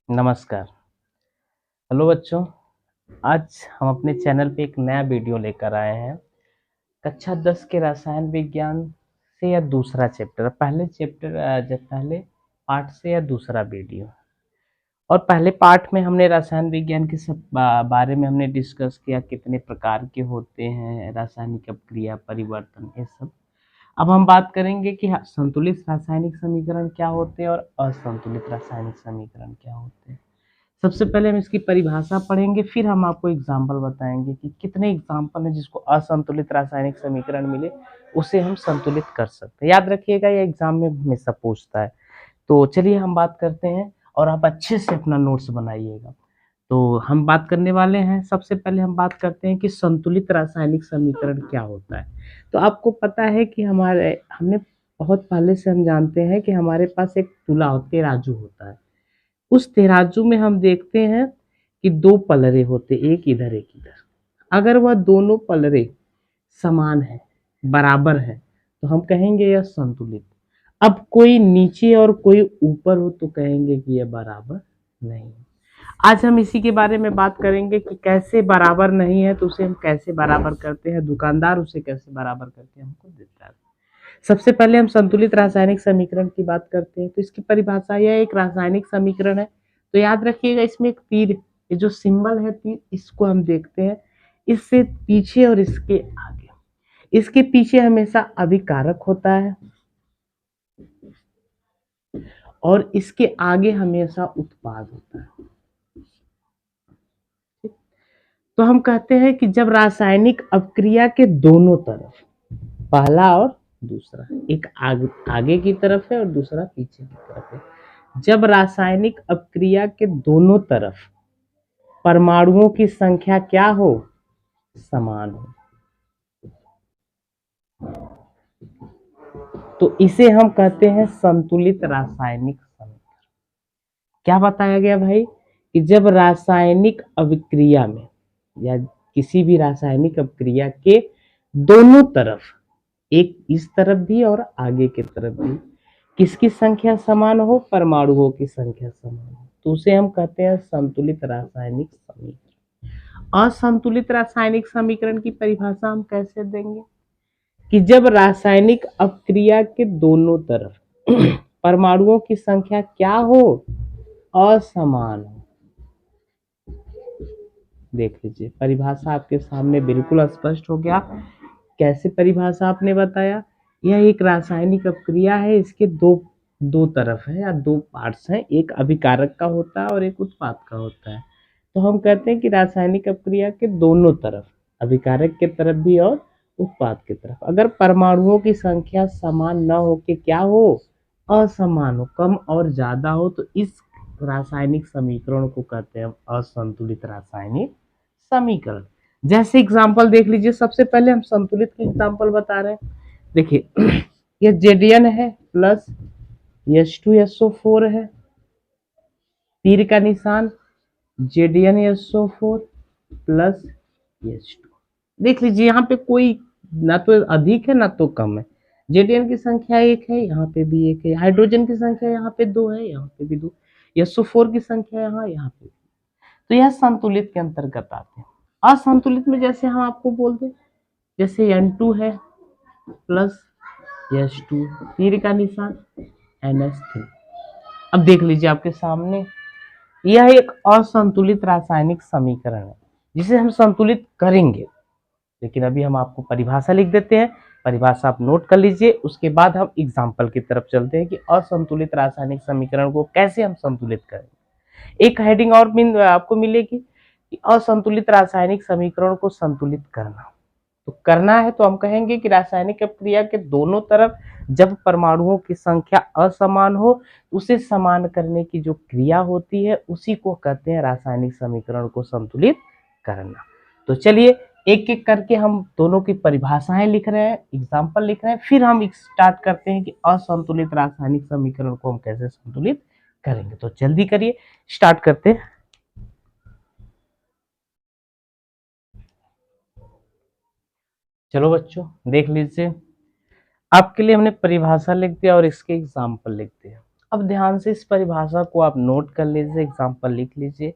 नमस्कार। हेलो बच्चों, आज हम अपने चैनल पे एक नया वीडियो लेकर आए हैं। कक्षा 10 के रसायन विज्ञान से या दूसरा चैप्टर, पहले चैप्टर जब पहले पार्ट से या दूसरा वीडियो। और पहले पार्ट में हमने रसायन विज्ञान के सब बारे में हमने डिस्कस किया, कितने प्रकार के होते हैं, रासायनिक अपक्रिया, परिवर्तन, ये सब। अब हम बात करेंगे कि संतुलित रासायनिक समीकरण क्या होते हैं और असंतुलित रासायनिक समीकरण क्या होते हैं। सबसे पहले हम इसकी परिभाषा पढ़ेंगे, फिर हम आपको एग्जाम्पल बताएंगे कि कितने एग्जाम्पल है जिसको असंतुलित रासायनिक समीकरण मिले उसे हम संतुलित कर सकते हैं। याद रखिएगा, ये एग्जाम में हमेशा पूछता है। तो चलिए हम बात करते हैं और आप अच्छे से अपना नोट्स बनाइएगा। तो हम बात करने वाले हैं, सबसे पहले हम बात करते हैं कि संतुलित रासायनिक समीकरण क्या होता है। तो आपको पता है कि हमने बहुत पहले से हम जानते हैं कि हमारे पास एक तुला तराजू होता है। उस तराजू में हम देखते हैं कि दो पलड़े होते, एक इधर एक इधर। अगर वह दोनों पलड़े समान है, बराबर है, तो हम कहेंगे यह संतुलित। अब कोई नीचे और कोई ऊपर हो तो कहेंगे कि यह बराबर नहीं। आज हम इसी के बारे में बात करेंगे कि कैसे बराबर नहीं है तो उसे हम कैसे बराबर करते हैं, दुकानदार उसे कैसे बराबर करके हमको देता है। सबसे पहले हम संतुलित रासायनिक समीकरण की बात करते हैं। तो इसकी परिभाषा, यह एक रासायनिक समीकरण है। तो याद रखिएगा, इसमें एक तीर, ये जो सिंबल है तीर, इसको हम देखते हैं। इससे पीछे और इसके आगे, इसके पीछे हमेशा अभिकारक होता है और इसके आगे हमेशा उत्पाद होता है। तो हम कहते हैं कि जब रासायनिक अपक्रिया के दोनों तरफ, पहला और दूसरा, एक आगे की तरफ है और दूसरा पीछे की तरफ है, जब रासायनिक अपक्रिया के दोनों तरफ परमाणुओं की संख्या क्या हो, समान हो, तो इसे हम कहते हैं संतुलित रासायनिक समीकरण। क्या बताया गया भाई कि जब रासायनिक अभिक्रिया में या किसी भी रासायनिक अभिक्रिया के दोनों तरफ, एक इस तरफ भी और आगे की तरफ भी, किसकी संख्या समान हो, परमाणुओं की संख्या समान हो, तो उसे हम कहते हैं संतुलित रासायनिक समीकरण। असंतुलित रासायनिक समीकरण की परिभाषा हम कैसे देंगे कि जब रासायनिक अपक्रिया के दोनों तरफ परमाणुओं की संख्या क्या हो, असमान हो। देख लीजिए, परिभाषा आपके सामने बिल्कुल स्पष्ट हो गया। कैसे परिभाषा आपने बताया, यह एक रासायनिक अपक्रिया है, इसके दो दो तरफ है या दो पार्ट्स हैं, एक अभिकारक का होता है और एक उत्पाद का होता है। तो हम कहते हैं कि रासायनिक अपक्रिया के दोनों तरफ, अभिकारक के तरफ भी और उत्पाद की तरफ, अगर परमाणुओं की संख्या समान न हो के क्या हो, असमान हो, कम और ज्यादा हो, तो इस रासायनिक समीकरण को कहते हैं असंतुलित रासायनिक समीकरण। जैसे एग्जांपल देख लीजिए, सबसे पहले हम संतुलित की एग्जांपल बता रहे हैं। देखिए, ये जेडीएन है प्लस H2SO4 है, तीर का निशान, JDnSO4 प्लस H2। देख लीजिए, यहाँ पे कोई ना तो अधिक है ना तो कम है। जेडीएन की संख्या एक है, यहाँ पे भी एक है। हाइड्रोजन की संख्या यहाँ पे दो है, यहाँ पे भी दो। SO4 की संख्या यहाँ पे। तो यह संतुलित के अंतर्गत आते हैं। असंतुलित में जैसे हम आपको बोल दें, जैसे N2 है प्लस H2, तीर का निशान, NH3। अब देख लीजिए आपके सामने, यह एक असंतुलित रासायनिक समीकरण है जिसे हम संतुलित करेंगे। लेकिन अभी हम आपको परिभाषा लिख देते हैं, परिभाषा आप नोट कर लीजिए, उसके बाद हम एग्जाम्पल की तरफ चलते हैं कि असंतुलित रासायनिक समीकरण को कैसे हम संतुलित करेंगे। एक हेडिंग और आपको मिलेगी कि असंतुलित रासायनिक समीकरण को संतुलित करना। तो करना है तो हम कहेंगे कि रासायनिक अपक्रिया के दोनों तरफ जब परमाणुओं की संख्या असमान हो, उसे समान करने की जो क्रिया होती है उसी को कहते हैं रासायनिक समीकरण को संतुलित करना। तो चलिए एक एक करके हम दोनों की परिभाषाएं लिख रहे हैं, एग्जाम्पल लिख रहे हैं, फिर हम स्टार्ट करते हैं कि असंतुलित रासायनिक समीकरण को हम कैसे संतुलित करेंगे। तो जल्दी करिए, स्टार्ट करते हैं। चलो बच्चों देख लीजिए, आपके लिए हमने परिभाषा लिख दिया और इसके एग्जाम्पल लिख दिया। अब ध्यान से इस परिभाषा को आप नोट कर लीजिए, एग्जाम्पल लिख लीजिए।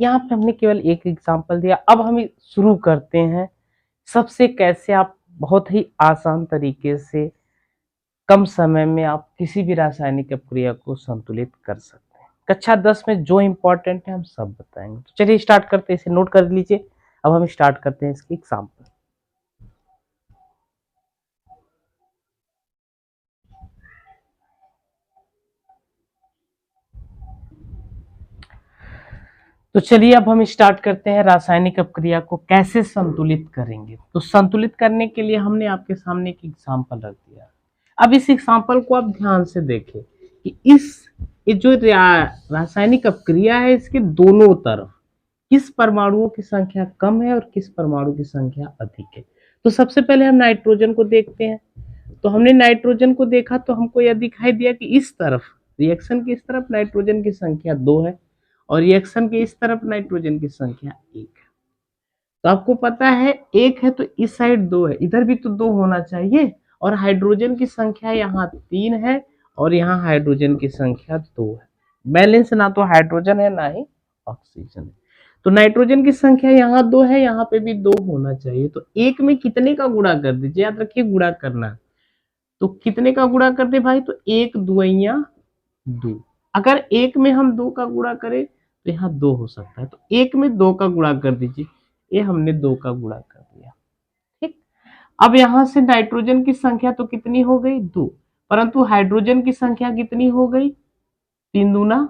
यहाँ पे हमने केवल एक एग्जाम्पल दिया। अब हम शुरू करते हैं सबसे कैसे आप बहुत ही आसान तरीके से कम समय में आप किसी भी रासायनिक अपक्रिया को संतुलित कर सकते हैं। कक्षा 10 में जो इम्पोर्टेंट है हम सब बताएंगे। तो चलिए स्टार्ट करते हैं, इसे नोट कर लीजिए। अब हम स्टार्ट करते हैं इसकी एग्जाम्पल। तो चलिए अब हम स्टार्ट करते हैं रासायनिक अपक्रिया को कैसे संतुलित करेंगे। तो संतुलित करने के लिए हमने आपके सामने एक एग्जाम्पल रख दिया। अब इस एग्जाम्पल को आप ध्यान से देखें कि ये जो रासायनिक अपक्रिया है इसके दोनों तरफ किस परमाणुओं की संख्या कम है और किस परमाणु की संख्या अधिक है। तो सबसे पहले हम नाइट्रोजन को देखते हैं। तो हमने नाइट्रोजन को देखा तो हमको यह दिखाई दिया कि इस तरफ रिएक्शन की इस तरफ नाइट्रोजन की संख्या 2 है और रिएक्शन के इस तरफ नाइट्रोजन की संख्या 1 है। तो आपको पता है 1 है तो इस साइड 2 है, इधर भी तो 2 होना चाहिए। और हाइड्रोजन की संख्या यहाँ 3 है और यहाँ हाइड्रोजन की संख्या 2 है। बैलेंस ना तो हाइड्रोजन है ना ही ऑक्सीजन है। तो नाइट्रोजन की संख्या यहाँ 2 है, यहाँ पे भी 2 होना चाहिए। तो 1 में कितने का गुणा कर दीजिए, याद रखिए गुणा करना है। तो कितने का गुणा कर दे भाई, तो 1 2 2। अगर 1 में हम 2 का गुणा करें तो यहाँ 2 हो सकता है। तो 1 में 2 का गुणा कर दीजिए, ये हमने 2 का गुणा कर दिया। ठीक। अब यहाँ से नाइट्रोजन की संख्या तो कितनी हो गई 2, परंतु हाइड्रोजन की संख्या कितनी हो गई 3 दूना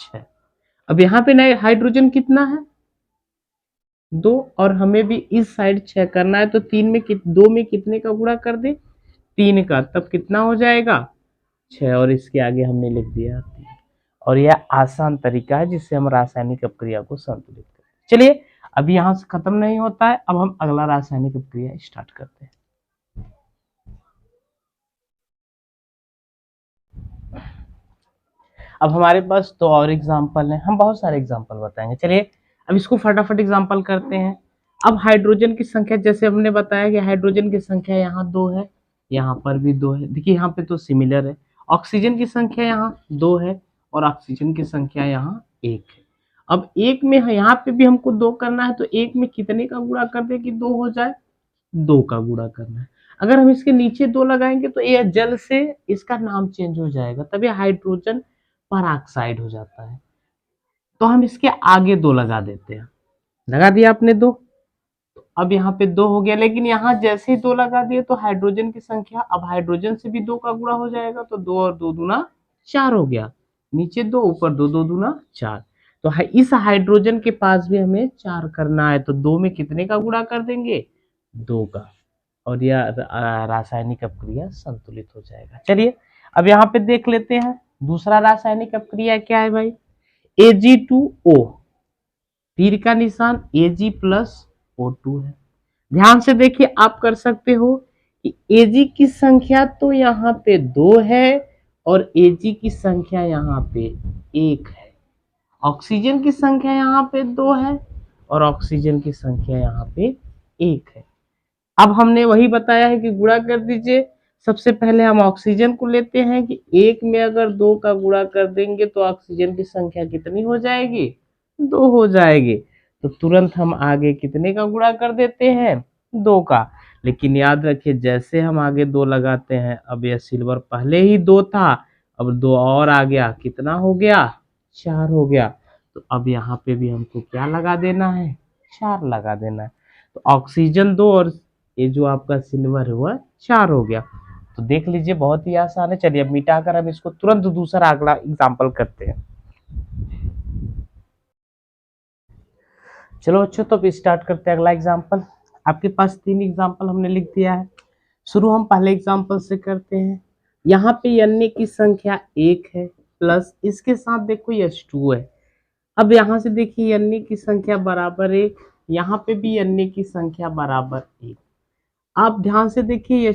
6। अब यहाँ पे हाइड्रोजन कितना है 2 और हमें भी इस साइड 6 करना है। तो 2 में कितने का गुणा कर दे 3 का, तब कितना हो जाएगा 6 और इसके आगे हमने लिख दिया 3। और यह आसान तरीका है जिससे हम रासायनिक अपक्रिया को संतुलित करें। चलिए अभी यहाँ से खत्म नहीं होता है, अब हम अगला रासायनिक अपक्रिया स्टार्ट करते हैं। अब हमारे पास तो और एग्जाम्पल है, हम बहुत सारे एग्जाम्पल बताएंगे। चलिए अब इसको फटाफट एग्जाम्पल करते हैं। अब हाइड्रोजन की संख्या जैसे हमने बताया कि हाइड्रोजन की संख्या यहाँ 2 है, यहाँ पर भी 2 है। देखिए यहाँ पे तो सिमिलर है। ऑक्सीजन की संख्या यहाँ 2 है और ऑक्सीजन की संख्या यहाँ 1 है। अब 1 में यहाँ पे भी हमको 2 करना है। तो 1 में कितने का गुणा कर दे कि 2 हो जाए, 2 का गुणा करना है। अगर हम इसके नीचे 2 लगाएंगे तो ये जल से इसका नाम चेंज हो जाएगा, तब ये हाइड्रोजन परऑक्साइड हो जाता है। तो हम इसके आगे 2 लगा देते हैं। लगा दिया आपने 2, अब यहाँ पे 2 हो गया। लेकिन यहाँ जैसे ही 2 लगा दिए तो हाइड्रोजन की संख्या, अब हाइड्रोजन से भी 2 का गुणा हो जाएगा। तो 2 और 2 दूना 4 हो गया। नीचे 2 ऊपर 2, 2 दूना 4। तो इस हाइड्रोजन के पास भी हमें 4 करना है। तो 2 में कितने का गुणा कर देंगे 2 का, और यह रासायनिक अपक्रिया संतुलित हो जाएगा। चलिए अब यहाँ पे देख लेते हैं दूसरा रासायनिक अपक्रिया क्या है भाई, Ag2O, तीर का निशान Ag+O2 है। ध्यान से देखिए, आप कर सकते हो कि Ag की संख्या तो यहाँ पे 2 है और Ag की संख्या यहाँ पे 1 है। ऑक्सीजन की संख्या यहाँ पे 2 है और ऑक्सीजन की संख्या यहाँ पे 1 है। अब हमने वही बताया है कि गुणा कर दीजिए। सबसे पहले हम ऑक्सीजन को लेते हैं कि 1 में अगर 2 का गुणा कर देंगे तो ऑक्सीजन की संख्या कितनी हो जाएगी 2 हो जाएगी। तो तुरंत हम आगे कितने का गुणा कर देते हैं 2 का। लेकिन याद रखिए जैसे हम आगे 2 लगाते हैं, अब यह सिल्वर पहले ही 2 था, अब 2 और आ गया, कितना हो गया 4 हो गया। तो अब यहाँ पे भी हमको क्या लगा देना है 4 लगा देना है। तो ऑक्सीजन 2 और ये जो आपका सिल्वर है वह 4 हो गया। तो देख लीजिए बहुत ही आसान है। चलिए अब मिटाकर हम इसको तुरंत दूसरा अगला एग्जाम्पल करते हैं। चलो बच्चों तो अब स्टार्ट करते हैं अगला एग्जाम्पल। आपके पास 3 एग्जाम्पल हमने लिख दिया है। शुरू हम पहले एग्जाम्पल से करते हैं। यहाँ पे Na की संख्या 1 है प्लस इसके साथ देखो H2 है। अब यहाँ से देखिए Na की संख्या बराबर 1, यहाँ पे भी Na की संख्या बराबर 1। आप ध्यान से देखिए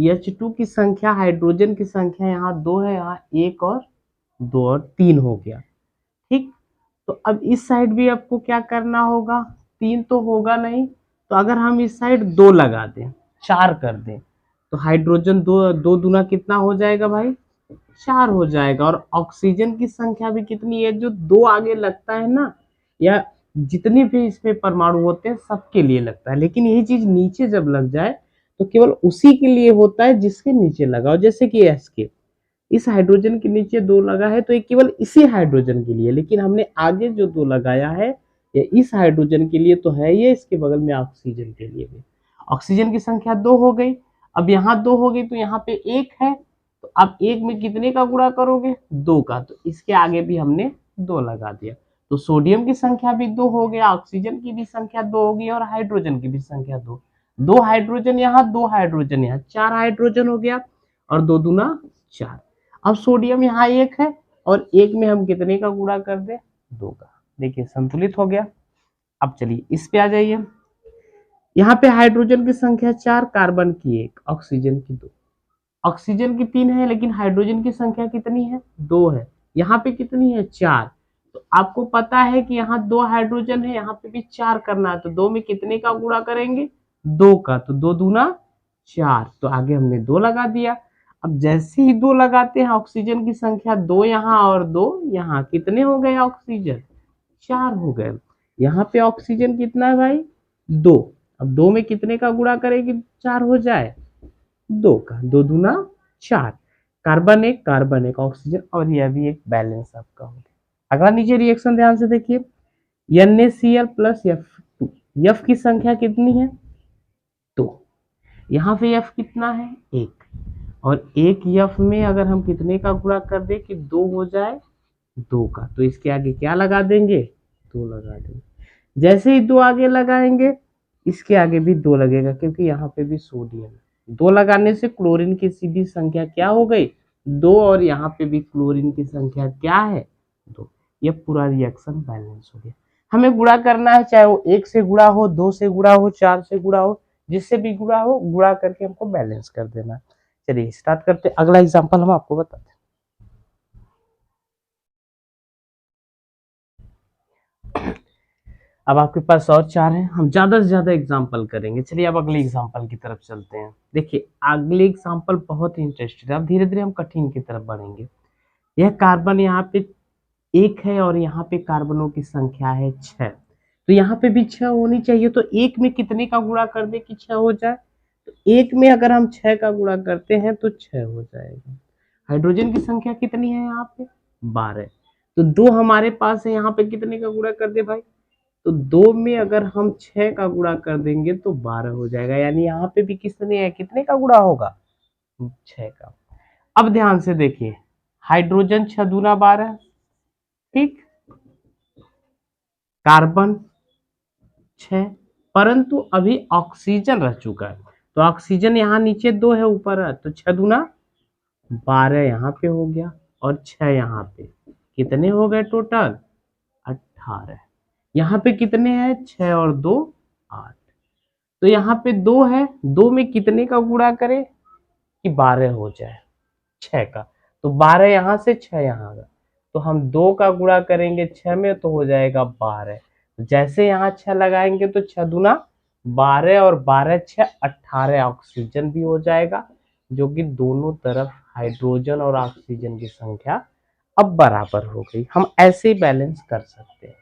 H2 की संख्या, हाइड्रोजन की संख्या यहाँ 2 है, यहाँ 1 और 2 और 3 हो गया। ठीक। तो अब इस साइड भी आपको क्या करना होगा, 3 तो होगा नहीं, तो अगर हम इस साइड 2 लगा दें 4 कर दें तो हाइड्रोजन 2 दूना कितना हो जाएगा भाई 4 हो जाएगा। और ऑक्सीजन की संख्या भी कितनी है, जो 2 आगे लगता है ना, या जितने भी इसमें परमाणु होते हैं सबके लिए लगता है, लेकिन यही चीज नीचे जब लग जाए तो केवल उसी के लिए होता है जिसके नीचे लगा हो। जैसे कि एस के, इस हाइड्रोजन के नीचे 2 लगा है तो ये केवल इसी हाइड्रोजन के लिए, लेकिन हमने आगे जो 2 लगाया है ये इस हाइड्रोजन के लिए तो है, ये इसके बगल में ऑक्सीजन के लिए भी। ऑक्सीजन की संख्या 2 हो गई। अब यहाँ 2 हो गई तो यहाँ पे 1 है, तो अब 1 में कितने का गुणा करोगे, 2 का, तो इसके आगे भी हमने 2 लगा दिया। तो सोडियम की संख्या भी 2 हो गया, ऑक्सीजन की भी संख्या 2 होगी, और हाइड्रोजन की भी संख्या 2। 2 हाइड्रोजन यहाँ, 2 हाइड्रोजन यहाँ, 4 हाइड्रोजन हो गया, और 2 दूना 4। अब सोडियम यहाँ 1 है, और 1 में हम कितने का गुणा कर दे, 2 का। देखिए संतुलित हो गया। अब चलिए इस पे आ जाइए। यहाँ पे हाइड्रोजन की संख्या 4, कार्बन की 1, ऑक्सीजन की 2। ऑक्सीजन की 3 है, लेकिन हाइड्रोजन की संख्या कितनी है, 2 है। यहाँ पे कितनी है, 4। तो आपको पता है कि यहाँ 2 हाइड्रोजन है, यहाँ पे भी 4 करना है, तो 2 में कितने का गुणा करेंगे, 2 का, तो 2 दूना 4, तो आगे हमने 2 लगा दिया। अब जैसे ही 2 लगाते हैं, ऑक्सीजन की संख्या 2 यहाँ और 2 यहाँ, कितने हो गए ऑक्सीजन, 4 हो गए। यहाँ पे ऑक्सीजन कितना है भाई, 2। अब 2 में कितने का गुणा करेंगे, 4 हो जाए, 2 का, 2 दूना 4। कार्बन 1, कार्बन 1, ऑक्सीजन, और यह भी एक बैलेंस आपका हो गया। अगला नीचे रिएक्शन ध्यान से देखिए, NaCl प्लस F2, F की संख्या कितनी है, 2। यहाँ पे F कितना है, 1, और 1 F में अगर हम कितने का गुणा कर दे कि 2 हो जाए, 2 का, तो इसके आगे क्या लगा देंगे, 2 लगा देंगे। जैसे ही 2 आगे लगाएंगे, इसके आगे भी 2 लगेगा, क्योंकि यहाँ पे भी सोडियम है। 2 लगाने से क्लोरीन की सीधी संख्या क्या हो गई, 2, और यहाँ पे भी क्लोरीन की संख्या क्या है, 2। ये पूरा रिएक्शन बैलेंस हो गया। हमें गुणा करना है, चाहे वो 1 से गुणा हो, 2 से गुणा हो, 4 से गुणा हो, जिससे भी गुणा हो, गुणा करके हमको बैलेंस कर देना। चलिए स्टार्ट करते हैं। अगला एग्जाम्पल हम आपको बताते हैं। अब आपके पास और 4 हैं, हम ज्यादा से ज्यादा एग्जाम्पल करेंगे। चलिए अब अगले एग्जाम्पल की तरफ चलते हैं। देखिए अगले एग्जाम्पल बहुत ही इंटरेस्टिंग है, अब धीरे धीरे हम कठिन की तरफ बढ़ेंगे। यह कार्बन यहाँ पे 1 है, और यहाँ पे कार्बनों की संख्या है 6, तो यहाँ पे भी 6 होनी चाहिए। तो 1 में कितने का गुणा कर दे कि 6 हो जाए, तो 1 में अगर हम 6 का गुणा करते हैं तो 6 हो जाएगा। हाइड्रोजन की संख्या कितनी है यहाँ पे, 12, तो 2 हमारे पास है, यहाँ पे कितने का गुणा कर दे भाई, तो 2 में अगर हम 6 का गुणा कर देंगे तो 12 हो जाएगा। यानी यहाँ पे भी कितने है, कितने का गुणा होगा, 6 का। अब ध्यान से देखिए, हाइड्रोजन 6 दूना 12, ठीक, कार्बन 6, परंतु अभी ऑक्सीजन रह चुका है, तो ऑक्सीजन यहाँ नीचे 2 है, ऊपर है, तो 6 दूना 12 यहाँ पे हो गया, और 6 यहाँ पे, कितने हो गए टोटल, 18। यहाँ पे कितने हैं, 6 और 2 8, तो यहाँ पे 2 है, 2 में कितने का गुणा करें कि 12 हो जाए, 6 का, तो 12 यहाँ से 6 यहाँ का, तो हम 2 का गुणा करेंगे 6 में तो हो जाएगा 12। जैसे यहाँ 6 लगाएंगे तो 6 दूना 12, और 12 6 18 ऑक्सीजन भी हो जाएगा, जो कि दोनों तरफ हाइड्रोजन और ऑक्सीजन की संख्या अब बराबर हो गई। हम ऐसे ही बैलेंस कर सकते हैं।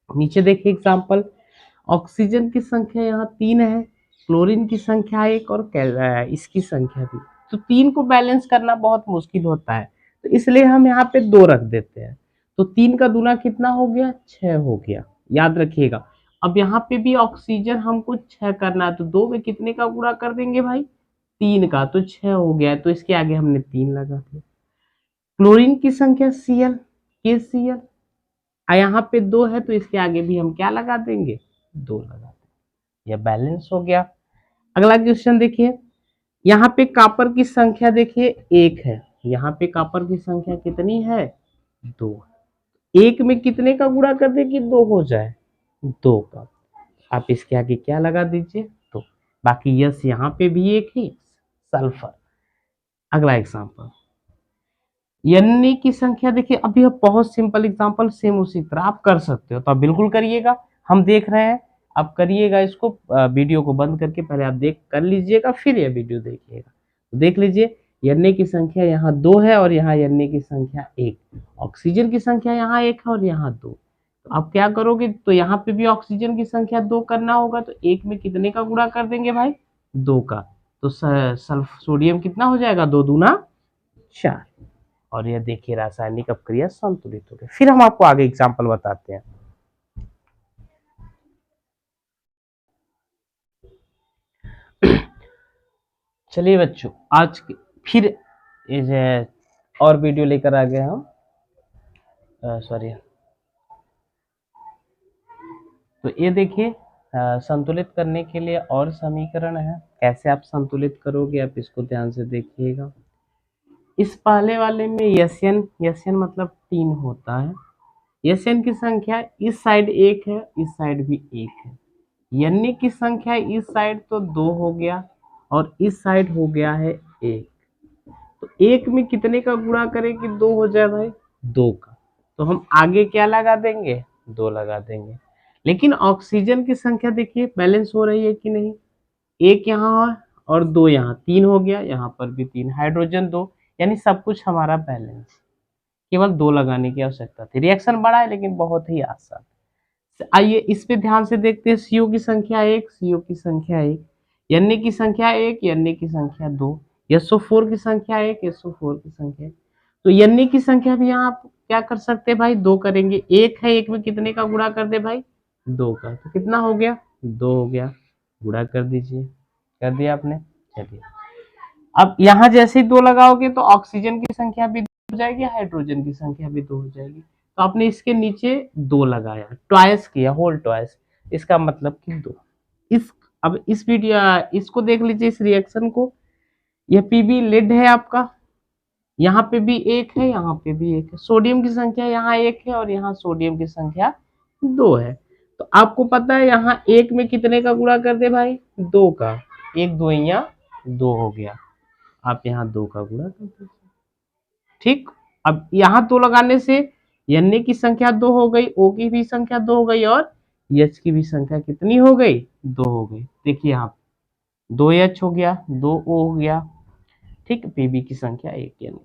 नीचे देखिए एग्जाम्पल, ऑक्सीजन की संख्या यहाँ 3 है, क्लोरीन की संख्या 1, और इसकी संख्या भी, तो 3 को बैलेंस करना बहुत मुश्किल होता है, तो इसलिए हम यहाँ पे 2 रख देते हैं। तो 3 का दूना कितना हो गया, 6 हो गया, याद रखिएगा। अब यहाँ पे भी ऑक्सीजन हमको 6 करना है, तो 2 में कितने का गुणा कर देंगे भाई, 3 का, तो 6 हो गया, तो इसके आगे हमने 3 लगा दिया। क्लोरीन की संख्या Cl, KCl, यहाँ पे 2 है, तो इसके आगे भी हम क्या लगा देंगे, 2 लगा देंगे, यह बैलेंस हो गया। अगला क्वेश्चन देखिए, यहाँ पे कॉपर की संख्या देखिए 1 है, यहाँ पे कॉपर की संख्या कितनी है, 2। 1 में कितने का गुणा कर दे कि 2 हो जाए, 2 का, आप इसके आगे क्या लगा दीजिए, 2। बाकी यस यहाँ पे भी 1 ही, सल्फर। अगला एग्जाम्पल, Na की संख्या देखिए, अभी बहुत सिंपल एग्जांपल, सेम उसी तरह आप कर सकते हो, तो आप बिल्कुल करिएगा, हम देख रहे हैं, आप करिएगा इसको, वीडियो को बंद करके पहले आप देख कर लीजिएगा, फिर ये वीडियो देखिएगा। तो देख लीजिए, Na की संख्या यहाँ 2 है और यहाँ Na की संख्या 1, ऑक्सीजन की संख्या यहाँ 1 है और यहाँ 2। तो आप क्या करोगे, तो यहाँ पे भी ऑक्सीजन की संख्या 2 करना होगा, तो 1 में कितने का गुणा कर देंगे भाई, 2 का। तो सल्फ सोडियम कितना हो जाएगा, 2 दूना 4। और यह देखिए रासायनिक अपक्रिया संतुलित हो गई। फिर हम आपको आगे एग्जाम्पल बताते हैं। चलिए बच्चों, आज फिर और वीडियो लेकर आ गए हम, सॉरी। तो ये देखिए संतुलित करने के लिए और समीकरण है, कैसे आप संतुलित करोगे आप इसको ध्यान से देखिएगा। इस पहले वाले में यशन मतलब 3 होता है, यशन की संख्या इस साइड 1 है, इस साइड भी 1 है। Na की संख्या इस साइड तो 2 हो गया और इस साइड हो गया है 1। तो 1 में कितने का गुणा करें कि 2 हो जाए भाई, 2 का। तो हम आगे क्या लगा देंगे, 2 लगा देंगे। लेकिन ऑक्सीजन की संख्या देखिए बैलेंस हो रही है कि नहीं, 1 यहाँ और 2 यहाँ, 3 हो गया, यहाँ पर भी 3, हाइड्रोजन 2, यानी सब कुछ हमारा बैलेंस। केवल 2 लगाने की आवश्यकता थी। रिएक्शन बड़ा है लेकिन बहुत ही आसान। आइए इस पे ध्यान से देखते हैं। CO की संख्या 1, CO की संख्या 1, Na की संख्या 1, Na की संख्या 2, SO4 की संख्या 1, SO4 की संख्या 1। तो Na की संख्या भी यहाँ आप क्या कर सकते हैं भाई, 2 करेंगे। 1 है, 1 में कितने का गुणा कर दे भाई, 2 का। तो कितना हो गया, 2 हो गया, गुणा कर दीजिए। कर दिया आपने। चलिए अब यहाँ जैसे ही 2 लगाओगे तो ऑक्सीजन की संख्या भी 2 हो जाएगी, हाइड्रोजन की संख्या भी 2 हो जाएगी। तो आपने इसके नीचे 2 लगाया, ट्वाइस किया, होल ट्वाइस, इसका मतलब कि 2। अब इस वीडियो इसको देख लीजिए, इस रिएक्शन को। यह पीबी लेड है आपका, यहाँ पे भी 1 है, यहाँ पे भी 1 है। सोडियम की संख्या यहाँ 1 है और यहाँ सोडियम की संख्या 2 है। तो आपको पता है यहाँ 1 में कितने का गुणा कर दे भाई, 2 का। 1 2 या 2 हो गया, आप यहाँ 2 का गुणा कर दीजिए। ठीक, अब यहाँ 2 लगाने से Na की संख्या 2 हो गई, O की भी संख्या 2 हो गई और H की भी संख्या कितनी हो गई, 2 हो गई। देखिए यहाँ 2H हो गया, 2O हो गया। ठीक, Pb की संख्या 1, यानी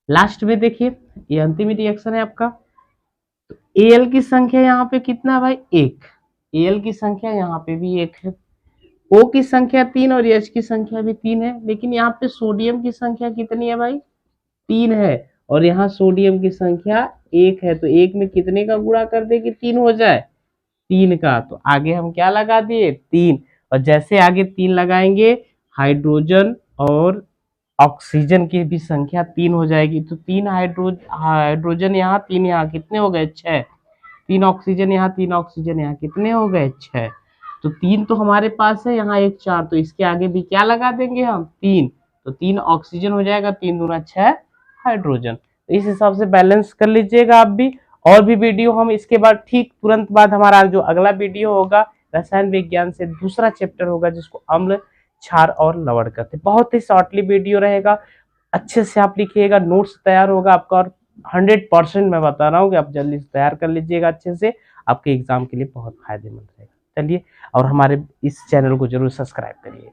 लास्ट में देखिए ये अंतिम रिएक्शन है आपका। तो Al की संख्या यहाँ पे कितना भाई, 1, Al की संख्या यहाँ पे भी 1 है, O की संख्या 3 और H की संख्या भी 3 है। लेकिन यहाँ पे सोडियम की संख्या कितनी है भाई, 3 है और यहाँ सोडियम की संख्या 1 है। तो 1 में कितने का गुणा कर दे कि 3 हो जाए, 3 का। तो आगे हम क्या लगा दिए, 3। और जैसे आगे 3 लगाएंगे, हाइड्रोजन और ऑक्सीजन की भी संख्या 3 हो जाएगी। तो 3 हाइड्रोजन यहाँ, 3 यहाँ, कितने हो गए, 6। 3 ऑक्सीजन यहाँ, 3 ऑक्सीजन यहाँ, कितने हो गए, 6। तो 3 तो हमारे पास है, यहाँ 1 4, तो इसके आगे भी क्या लगा देंगे हम, 3। तो 3 ऑक्सीजन हो जाएगा, 3 दूना 6 हाइड्रोजन। तो इस हिसाब से बैलेंस कर लीजिएगा आप भी। और भी वीडियो हम इसके बाद ठीक तुरंत बाद हमारा जो अगला वीडियो होगा रसायन विज्ञान से दूसरा चैप्टर होगा, जिसको अम्ल, क्षार और लवण कहते हैं। बहुत ही शॉर्टली वीडियो रहेगा, अच्छे से आप लिखिएगा, नोट्स तैयार होगा आपका। और 100% मैं बता रहा हूँ कि आप जल्दी से तैयार कर लीजिएगा अच्छे से, आपके एग्जाम के लिए बहुत फायदेमंद रहेगा। चलिए, और हमारे इस चैनल को जरूर सब्सक्राइब करिएगा।